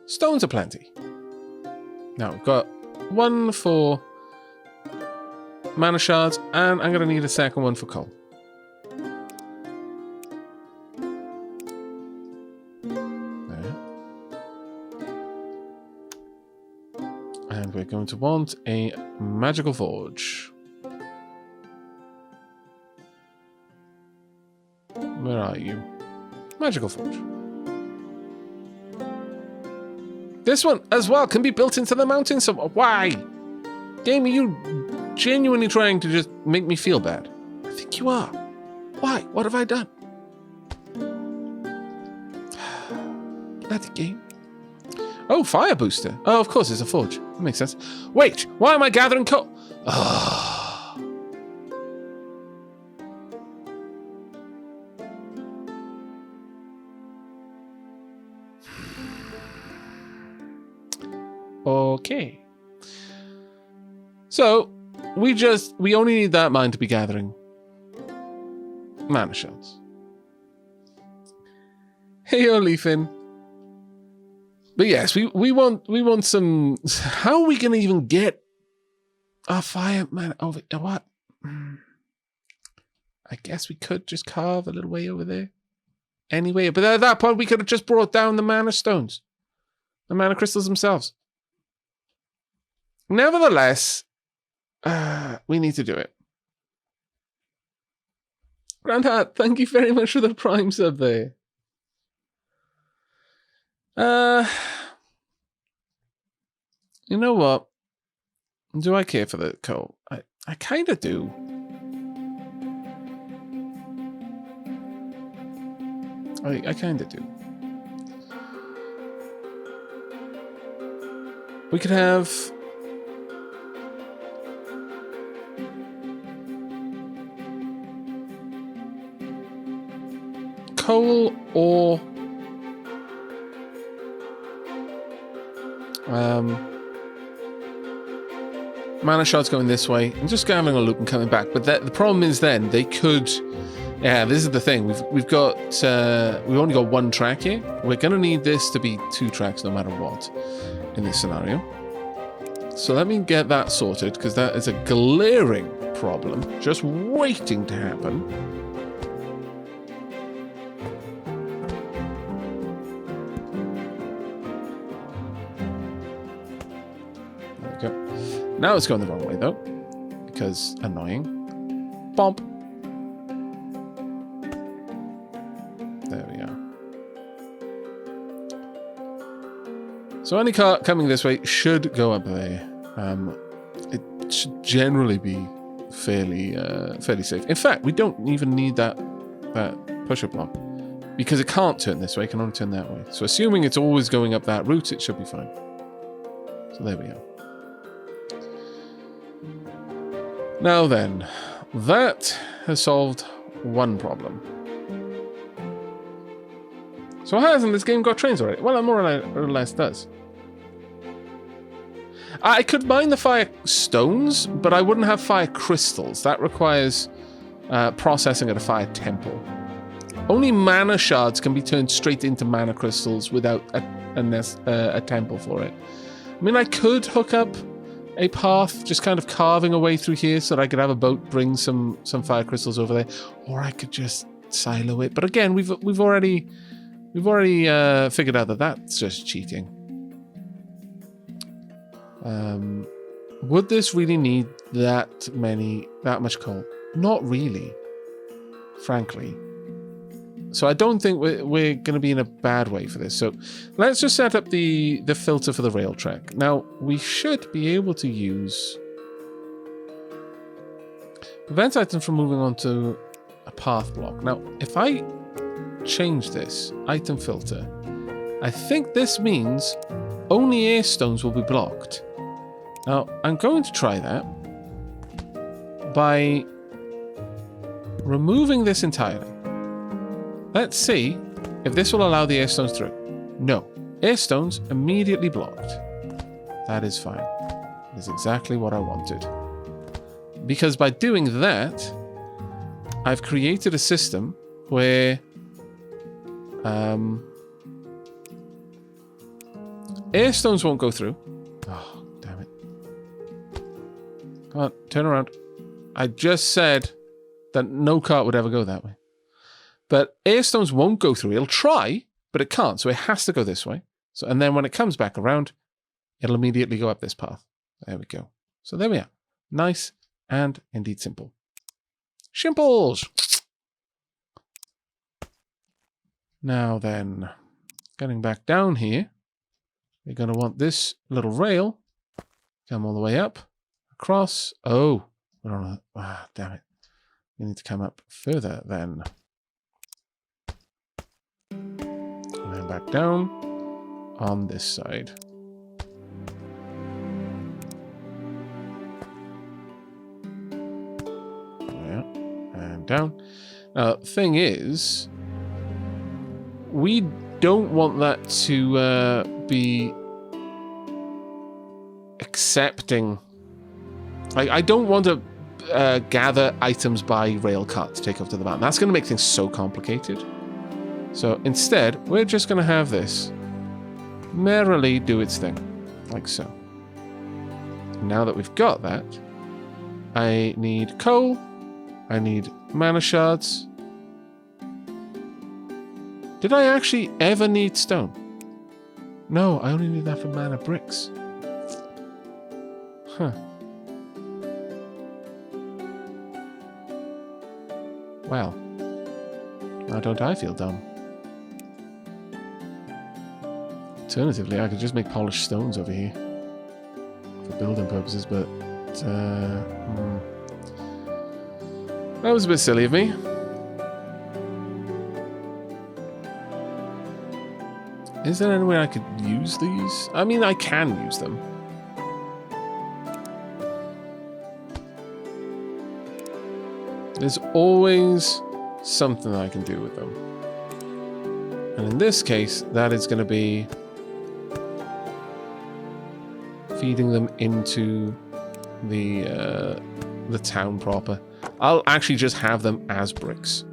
Stones are plenty. Now, we've got one for mana shards, and I'm going to need a second one for coal. There. And we're going to want a magical forge. Where are you? Magical forge. This one as well can be built into the mountain somewhere. Why? Game, are you genuinely trying to just make me feel bad? I think you are. Why? What have I done? Bloody game. Oh, fire booster. Oh, of course, it's a forge. That makes sense. Wait, why am I gathering coal? Oh. Okay. So, we only need that mine to be gathering mana shells. Hey, Leafin. But yes, we want some. How are we gonna even get a fire man over? What? I guess we could just carve a little way over there. Anyway, but at that point we could have just brought down the mana stones, the mana crystals themselves. Nevertheless, we need to do it. Grandhat, thank you very much for the Prime sub there. You know what? Do I care for the coal? I kind of do. I kind of do. We could have coal or mana shards going this way and just having a loop and coming back. But the problem is then they could. Yeah, this is the thing. We've only got one track here. We're gonna need this to be 2 tracks no matter what in this scenario. So let me get that sorted because that is a glaring problem just waiting to happen. There we go. Now it's going the wrong way though, because annoying. Bump. There we are. So any car coming this way should go up there. It should generally be fairly safe. In fact, we don't even need that push-up block because it can't turn this way. It can only turn that way. So assuming it's always going up that route, it should be fine. So there we are. Now then, that has solved one problem. So hasn't this game got trains already? Well, it more or less does. I could mine the fire stones, but I wouldn't have fire crystals. That requires processing at a fire temple. Only mana shards can be turned straight into mana crystals without a temple for it. I mean, I could hook up a path, just kind of carving a way through here so that I could have a boat bring some fire crystals over there, or I could just silo it. But again, we've already figured out that that's just cheating. Would this really need that much coal? Not really, frankly. So I don't think we're going to be in a bad way for this. So let's just set up the filter for the rail track. Now, we should be able to use prevent items from moving onto a path block. Now, if I change this item filter, I think this means only air stones will be blocked. Now, I'm going to try that by removing this entirely. Let's see if this will allow the air stones through. No. Air stones immediately blocked. That is fine. That is exactly what I wanted. Because by doing that, I've created a system where Air stones won't go through. Oh, damn it. Come on, turn around. I just said that no cart would ever go that way. But air stones won't go through. It'll try, but it can't. So it has to go this way. So, and then when it comes back around, it'll immediately go up this path. There we go. So there we are. Nice and indeed simple. Shimples! Now then, getting back down here, we're going to want this little rail come all the way up, across. Oh, we're on a... Ah, damn it. We need to come up further then. And then back down on this side. Yeah, and down. Now, the thing is, we don't want that to be accepting. I don't want to gather items by rail cart to take off to the mountain. That's going to make things so complicated. So instead, we're just going to have this merrily do its thing, like so. Now that we've got that, I need coal, I need mana shards. Did I actually ever need stone? No, I only need that for mana bricks. Huh. Well, now don't I feel dumb? Alternatively, I could just make polished stones over here for building purposes, but that was a bit silly of me. Is there any way I could use these? I mean, I can use them. There's always something that I can do with them. And in this case, that is going to be feeding them into the town proper. I'll actually just have them as bricks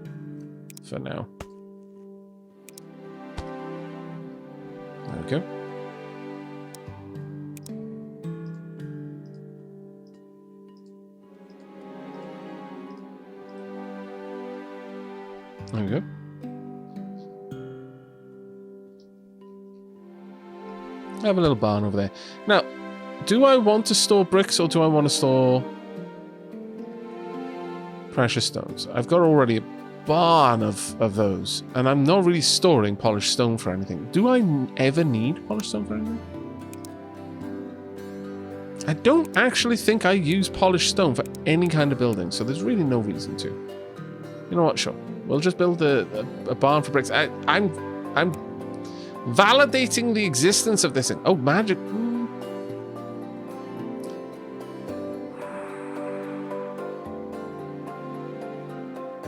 for now. There we go. There we go. I have a little barn over there. Now, do I want to store bricks or do I want to store precious stones? I've got already a barn of those, and I'm not really storing polished stone for anything. Do I ever need polished stone for anything? I don't actually think I use polished stone for any kind of building, so there's really no reason to. You know what? Sure. We'll just build a barn for bricks. I'm validating the existence of this thing. Oh, magic.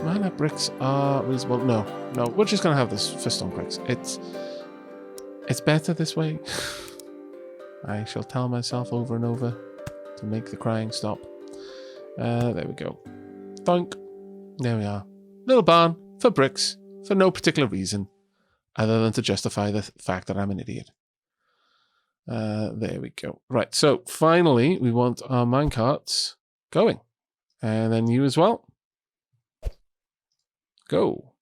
Mana bricks are reasonable. No, we're just gonna have this for stone bricks. It's better this way. I shall tell myself over and over to make the crying stop. There we go. Thunk. There we are. Little barn for bricks for no particular reason other than to justify the fact that I'm an idiot. There we go. Right, so finally we want our minecarts going. And then you as well. Go.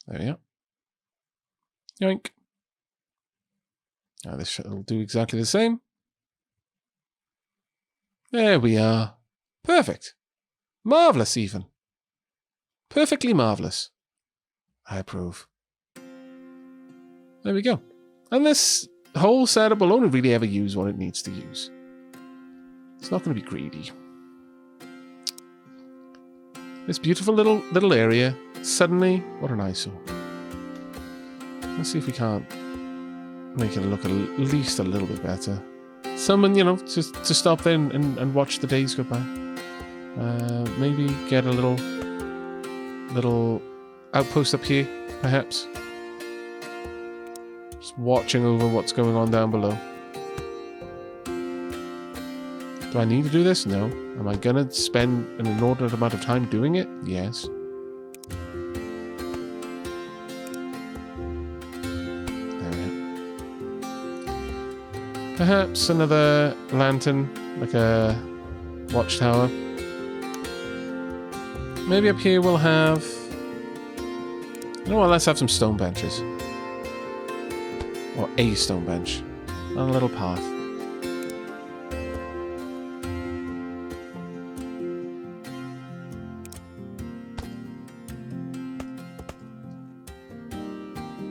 There we are. Yoink. Now this will do exactly the same. There we are. Perfect. Marvellous even. Perfectly marvellous. I approve. There we go. And this whole setup will only really ever use what it needs to use. It's not going to be greedy. This beautiful little area, suddenly, what an eyesore. Let's see if we can't make it look at least a little bit better. Someone, you know, to stop there and watch the days go by. Maybe get a little outpost up here, perhaps. Just watching over what's going on down below. Do I need to do this? No. Am I going to spend an inordinate amount of time doing it? Yes. There we are. Perhaps another lantern, like a watchtower. Maybe up here we'll have... You know what, let's have some stone benches. Or a stone bench. On a little path.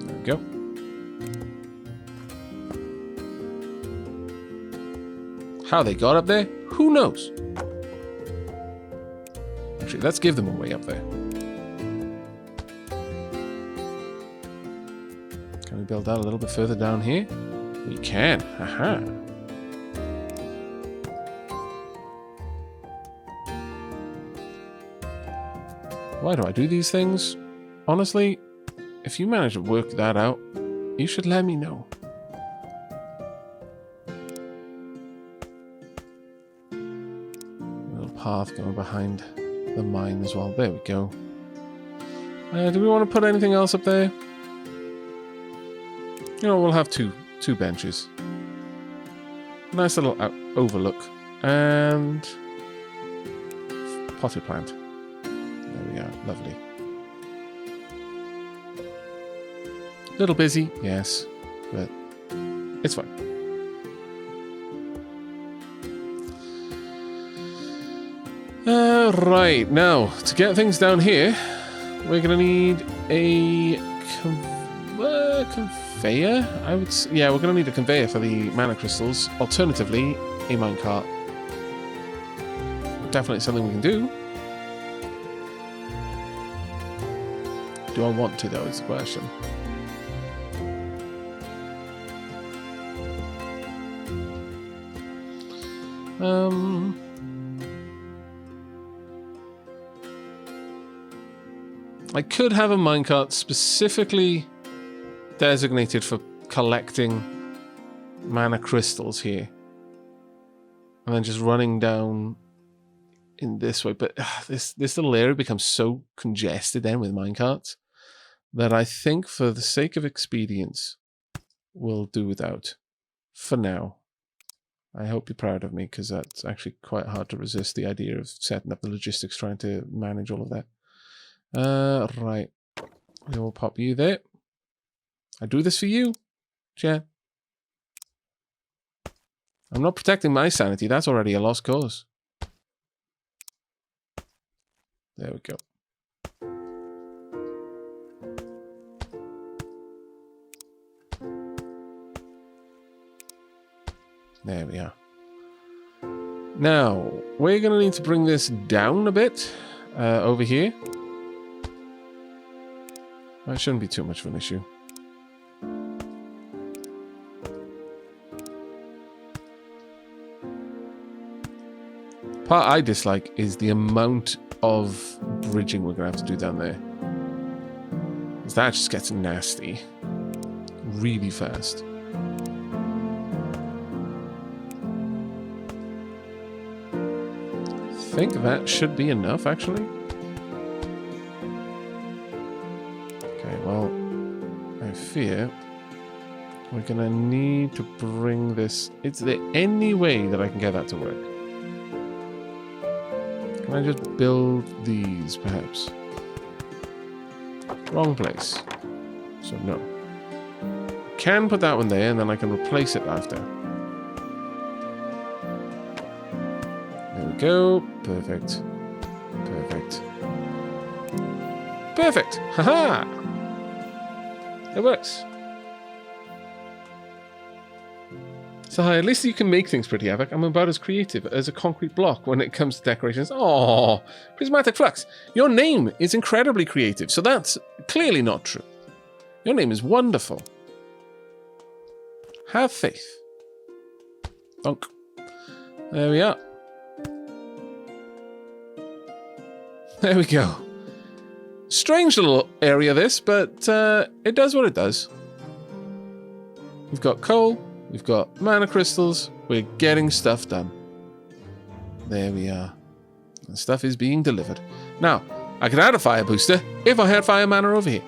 There we go. How they got up there? Who knows? Actually, let's give them a way up there. Can we build that a little bit further down here? We can. Haha. Why do I do these things? Honestly, if you manage to work that out, you should let me know. Path going behind the mine as well. There we go. Do we want to put anything else up there? You know, we'll have two benches. Nice little overlook. And potted plant. There we are. Lovely. A little busy, yes, but it's fine. Right, now, to get things down here, we're going to need a conveyor, I would say. Yeah, we're going to need a conveyor for the mana crystals. Alternatively, a minecart. Definitely something we can do. Do I want to, though, is the question. I could have a minecart specifically designated for collecting mana crystals here. And then just running down in this way. But this little area becomes so congested then with minecarts that I think for the sake of expedience, we'll do without for now. I hope you're proud of me, because that's actually quite hard to resist, the idea of setting up the logistics, trying to manage all of that. Right. We'll pop you there. I do this for you, chat. I'm not protecting my sanity. That's already a lost cause. There we go. There we are. Now, we're going to need to bring this down a bit over here. That shouldn't be too much of an issue. Part I dislike is the amount of bridging we're going to have to do down there. Because that just gets nasty really fast. I think that should be enough, actually. Okay, well, I fear we're going to need to bring this... Is there any way that I can get that to work? Can I just build these, perhaps? Wrong place. So, no. Can put that one there, and then I can replace it after. There we go. Perfect. Perfect. Perfect! Haha! It works. So hi, at least you can make things pretty, Aavak. I'm about as creative as a concrete block when it comes to decorations. Oh, Prismatic Flux. Your name is incredibly creative, so that's clearly not true. Your name is wonderful. Have faith. Donk. There we are. There we go. Strange little area this, but it does what it does. We've got coal. We've got mana crystals. We're getting stuff done. There we are. The stuff is being delivered. Now, I could add a fire booster if I had fire mana over here.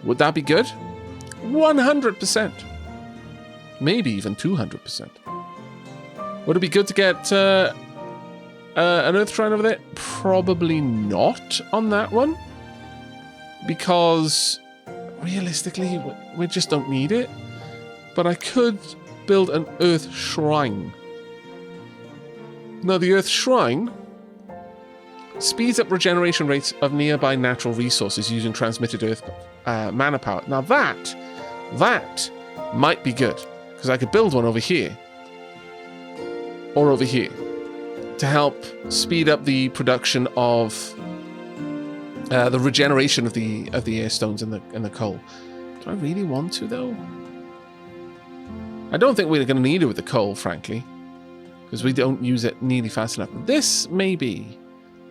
Would that be good? 100%. Maybe even 200%. Would it be good to get an earth shrine over there? Probably not on that one. Because realistically, we just don't need it. But I could build an earth shrine. Now, the earth shrine speeds up regeneration rates of nearby natural resources using transmitted earth mana power. Now that might be good, because I could build one over here. Or over here. To help speed up the production of the regeneration of the air stones and the coal. Do I really want to, though? I don't think we're going to need it with the coal, frankly. Because we don't use it nearly fast enough. This may be.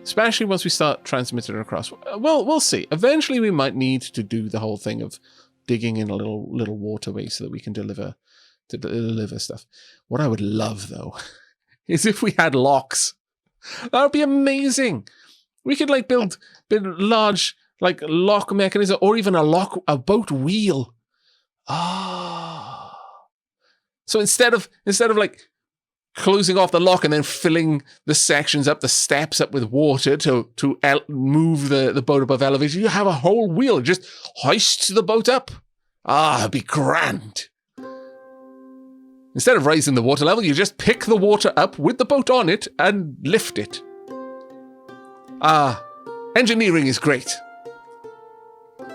Especially once we start transmitting it across. Well, we'll see. Eventually we might need to do the whole thing of digging in a little waterway so that we can deliver stuff. What I would love, though, is if we had locks. That would be amazing. We could like build large like lock mechanism, or even a boat wheel. So instead of like closing off the lock and then filling the sections up, the steps up with water to move the boat above elevation, you have a whole wheel. It just hoists the boat up. It'd be grand. Instead of raising the water level, you just pick the water up with the boat on it and lift it. Engineering is great.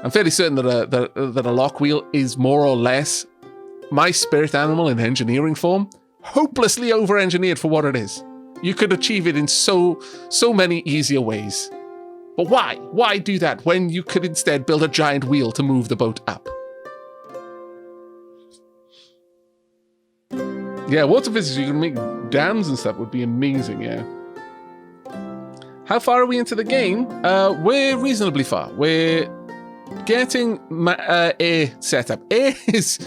I'm fairly certain that a lock wheel is more or less my spirit animal in engineering form. Hopelessly over-engineered for what it is. You could achieve it in so many easier ways. But why? Why do that when you could instead build a giant wheel to move the boat up? Yeah, water physics, you can make dams and stuff, would be amazing, yeah. How far are we into the game? We're reasonably far. We're getting air set up. Air is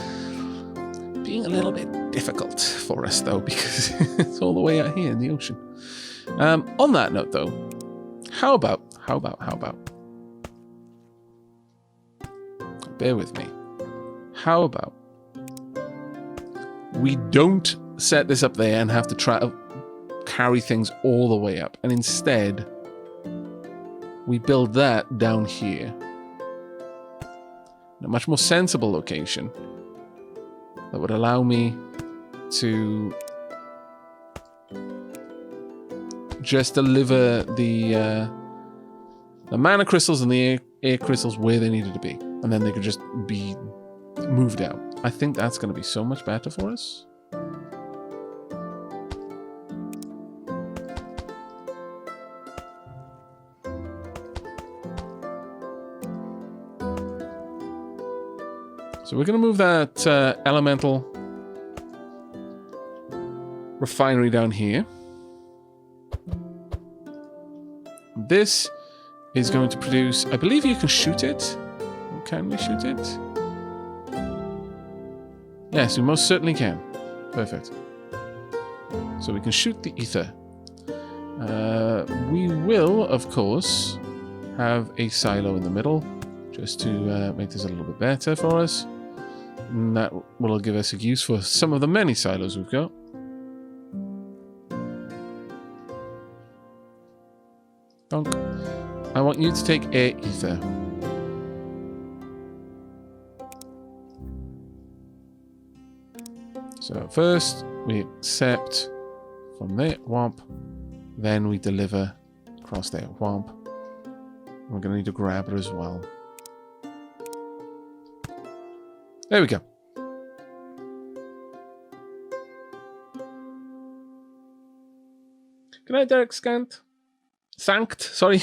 being a little bit difficult for us, though, because it's all the way out here in the ocean. On that note, though, how about, bear with me, how about we don't set this up there and have to try to carry things all the way up, and instead we build that down here in a much more sensible location that would allow me to just deliver the mana crystals and the air crystals where they needed to be, and then they could just be moved out. I think that's going to be so much better for us. So we're going to move that elemental refinery down here. This is going to produce, I believe you can shoot it. Can we shoot it? Yes, we most certainly can. Perfect. So we can shoot the ether. We will, of course, have a silo in the middle just to make this a little bit better for us. And that will give us a use for some of the many silos we've got. Donk. I want you to take air ether. So first we accept from there, whomp. Then we deliver across there, whomp. We're going to need a grabber as well. There we go. Good night, Derek Sankt, sorry.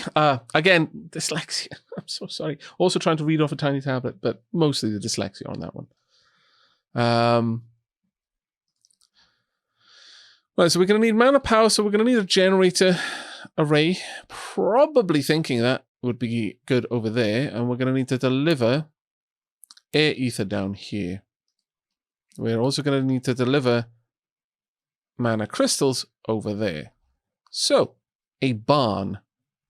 Again, dyslexia. I'm so sorry. Also trying to read off a tiny tablet, but mostly the dyslexia on that one. Right, so we're going to need mana power, so we're going to need a generator array. Probably thinking that would be good over there, and we're going to need to deliver air ether down here. We're also going to need to deliver mana crystals over there. So, a barn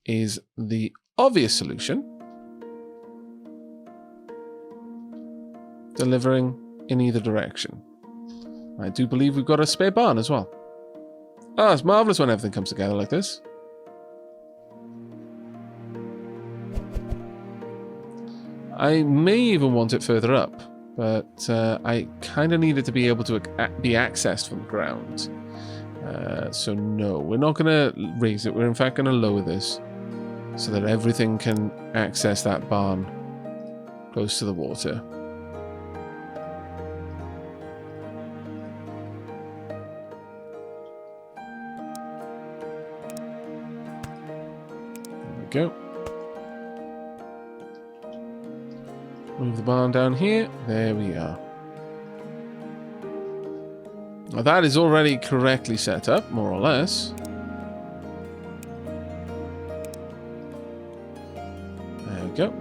is the obvious solution. Delivering in either direction. I do believe we've got a spare barn as well. Oh, it's marvellous when everything comes together like this. I may even want it further up, but I kind of need it to be able to be accessed from the ground. So no, we're not going to raise it. We're in fact going to lower this so that everything can access that barn close to the water. There we go. Move the barn down here. There we are. Now that is already correctly set up, more or less. There we go.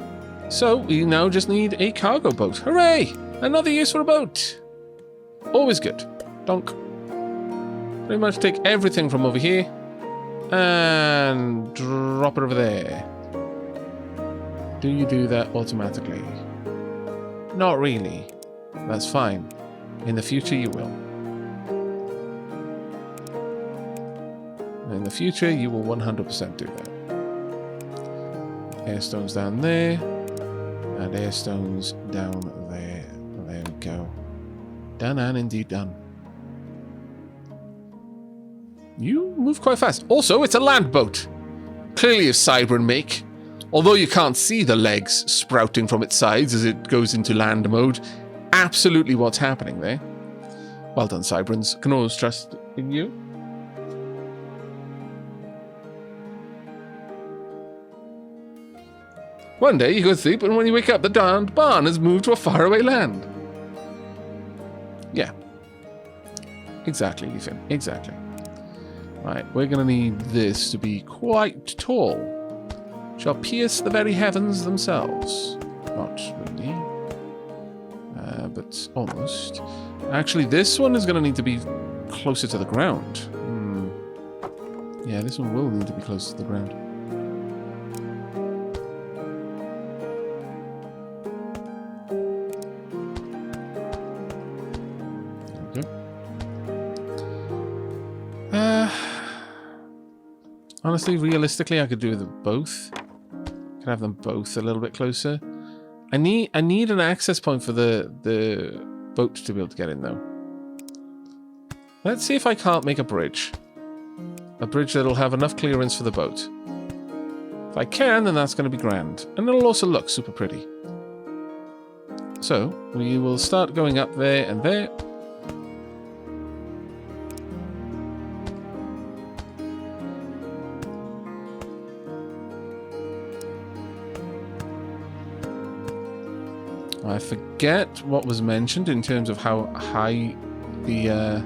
So we now just need a cargo boat. Hooray! Another use for a boat. Always good. Donk. Pretty much take everything from over here and drop it over there. Do you do that automatically? Not really. That's fine. In the future you will. In the future you will 100% do that. Air stones down there. And air stones down there. There we go. Done and indeed done. You move quite fast. Also, it's a land boat. Clearly of Cybran make. Although you can't see the legs sprouting from its sides as it goes into land mode. Absolutely what's happening there. Well done, Cybrans. Can always trust in you. One day you go to sleep and when you wake up the darned barn has moved to a faraway land. Yeah. Exactly, Ethan. Exactly. Right, we're going to need this to be quite tall. Shall pierce the very heavens themselves. Not really. But almost. Actually, this one is going to need to be closer to the ground. Yeah, this one will need to be closer to the ground. There we go. Honestly, realistically, I could do them both. Could have them both a little bit closer. I need an access point for the boat to be able to get in, though. Let's see if I can't make a bridge. A bridge that'll have enough clearance for the boat. If I can, then that's going to be grand. And it'll also look super pretty. So, we will start going up there and there. I forget what was mentioned in terms of how high the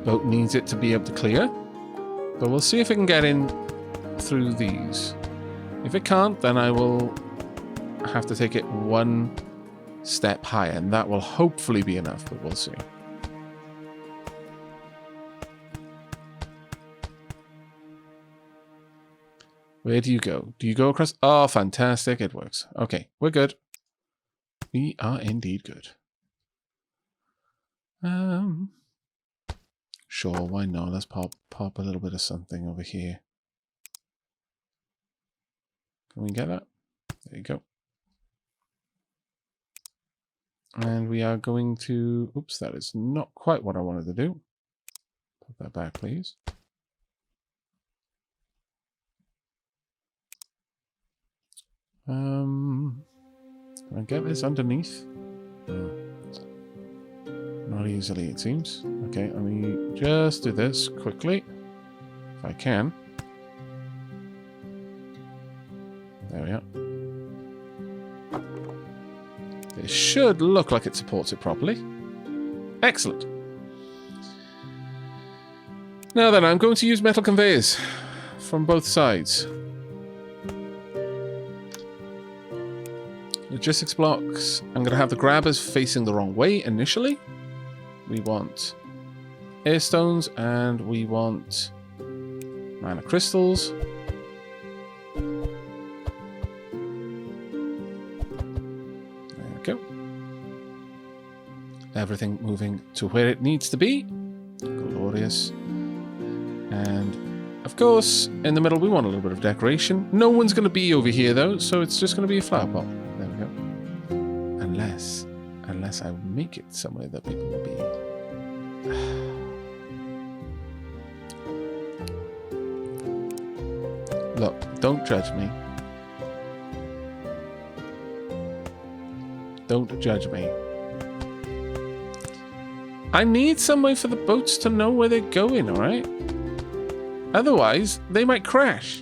boat needs it to be able to clear. But we'll see if it can get in through these. If it can't, then I will have to take it one step higher, and that will hopefully be enough, but we'll see. Where do you go? Do you go across? Oh, fantastic. It works. Okay, we're good. We are indeed good. Sure, why not? Let's pop a little bit of something over here. Can we get that? There you go. And we are going to... Oops, that is not quite what I wanted to do. Put that back, please. Can I get this underneath? Not easily, it seems. Okay, let me just do this quickly. If I can. There we are. It should look like it supports it properly. Excellent. Now then, I'm going to use metal conveyors from both sides. Logistics blocks. I'm going to have the grabbers facing the wrong way initially. We want air stones and we want mana crystals. There we go. everything moving to where it needs to be. Glorious. And, of course, in the middle we want a little bit of decoration. No one's going to be over here, though, so it's just going to be a flower pot. There we go. Unless I make it somewhere that people will be. Look, don't judge me. Don't judge me. I need some way for the boats to know where they're going, alright? Otherwise, they might crash.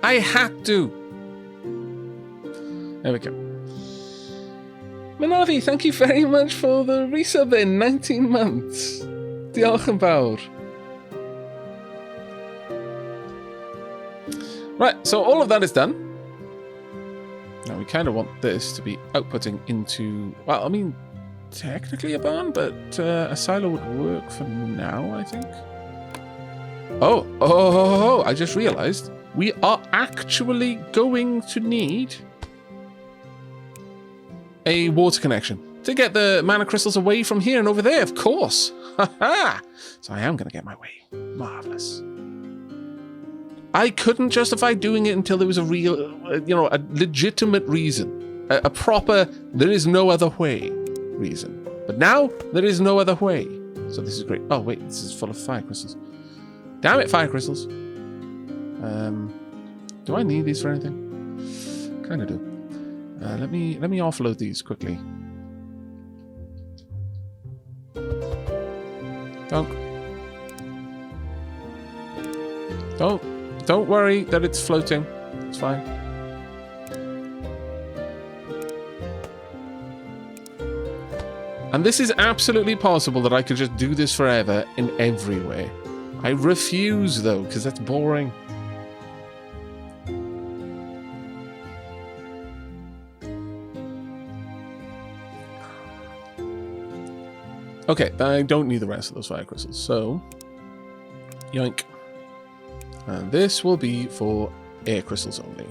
I had to. There we go. Manavi, thank you very much for the resub in 19 months. Diolch yn fawr. Right, so all of that is done. Now we kind of want this to be outputting into, well, I mean, technically a barn, but a silo would work for now, I think. Oh, I just realized we are actually going to need a water connection to get the mana crystals away from here and over there, of course. Haha! So I am going to get my way. Marvelous. I couldn't justify doing it until there was a real, a legitimate reason. A proper, there is no other way reason. But now, there is no other way. So this is great. Oh, wait, this is full of fire crystals. Damn it, fire crystals. Do I need these for anything? Kind of do. Let me offload these quickly. Don't worry that it's floating. It's fine. And this is absolutely possible that I could just do this forever in every way. I refuse, though, because that's boring. Okay, I don't need the rest of those fire crystals, so yoink. And this will be for air crystals only.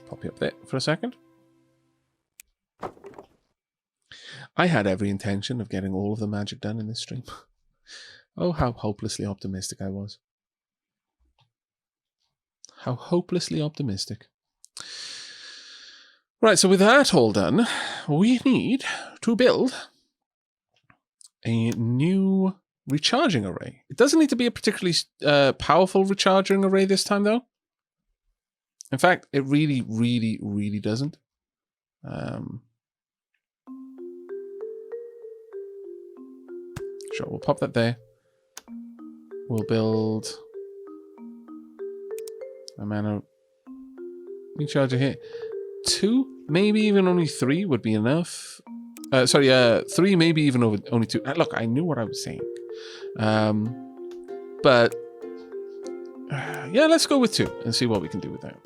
Pop you up there for a second. I had every intention of getting all of the magic done in this stream. Oh, how hopelessly optimistic I was. How hopelessly optimistic. Right, so with that all done, we need to build a new recharging array. It doesn't need to be a particularly powerful recharging array this time, though. In fact, it really, really, really doesn't. Sure, we'll pop that there. We'll build a mana recharger here. 2, maybe even only 3 would be enough. 3, maybe even only 2. Look, I knew what I was saying. But yeah, let's go with 2 and see what we can do with that.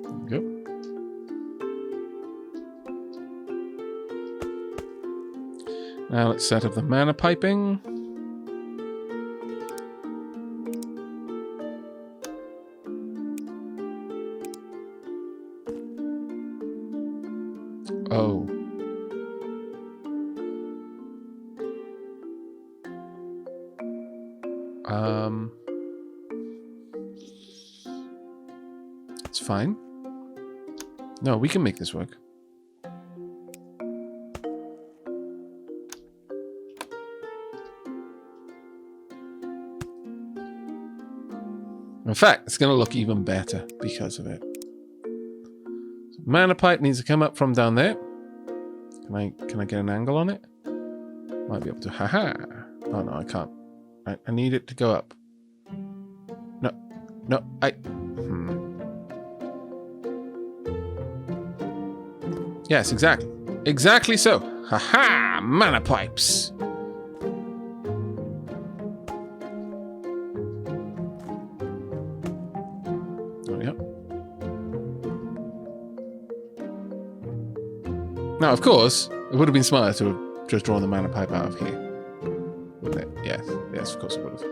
There we go. Now let's set up the mana piping. Oh. It's fine. No, we can make this work. In fact, it's going to look even better because of it. So mana pipe needs to come up from down there. Can I get an angle on it? Might be able to. Haha. Oh no, I can't. I need it to go up. No, Yes, exactly. Exactly so. Haha! Mana pipes. Now, of course, it would have been smarter to have just drawn the mana pipe out of here. Wouldn't it? Yeah. Yes, of course it would have.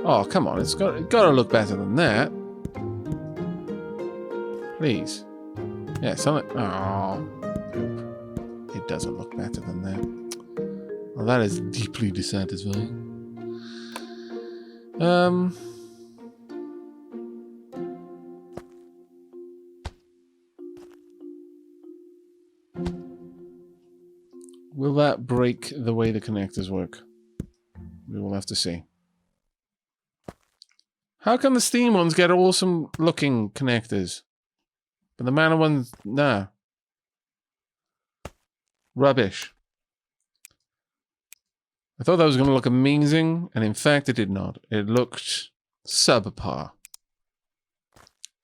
Oh, come on. It's got to look better than that. Please. Yeah, something... Oh. It doesn't look better than that. Well, that is deeply dissatisfying. Will that break the way the connectors work? We will have to see. How come the steam ones get awesome looking connectors? But the mana ones, nah. Rubbish. I thought that was going to look amazing, and in fact it did not. It looked subpar.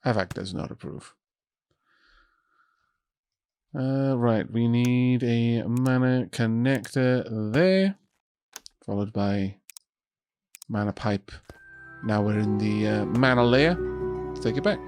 Aavak does not approve. Right, we need a mana connector there, followed by mana pipe. Now we're in the mana layer. Let's take it back.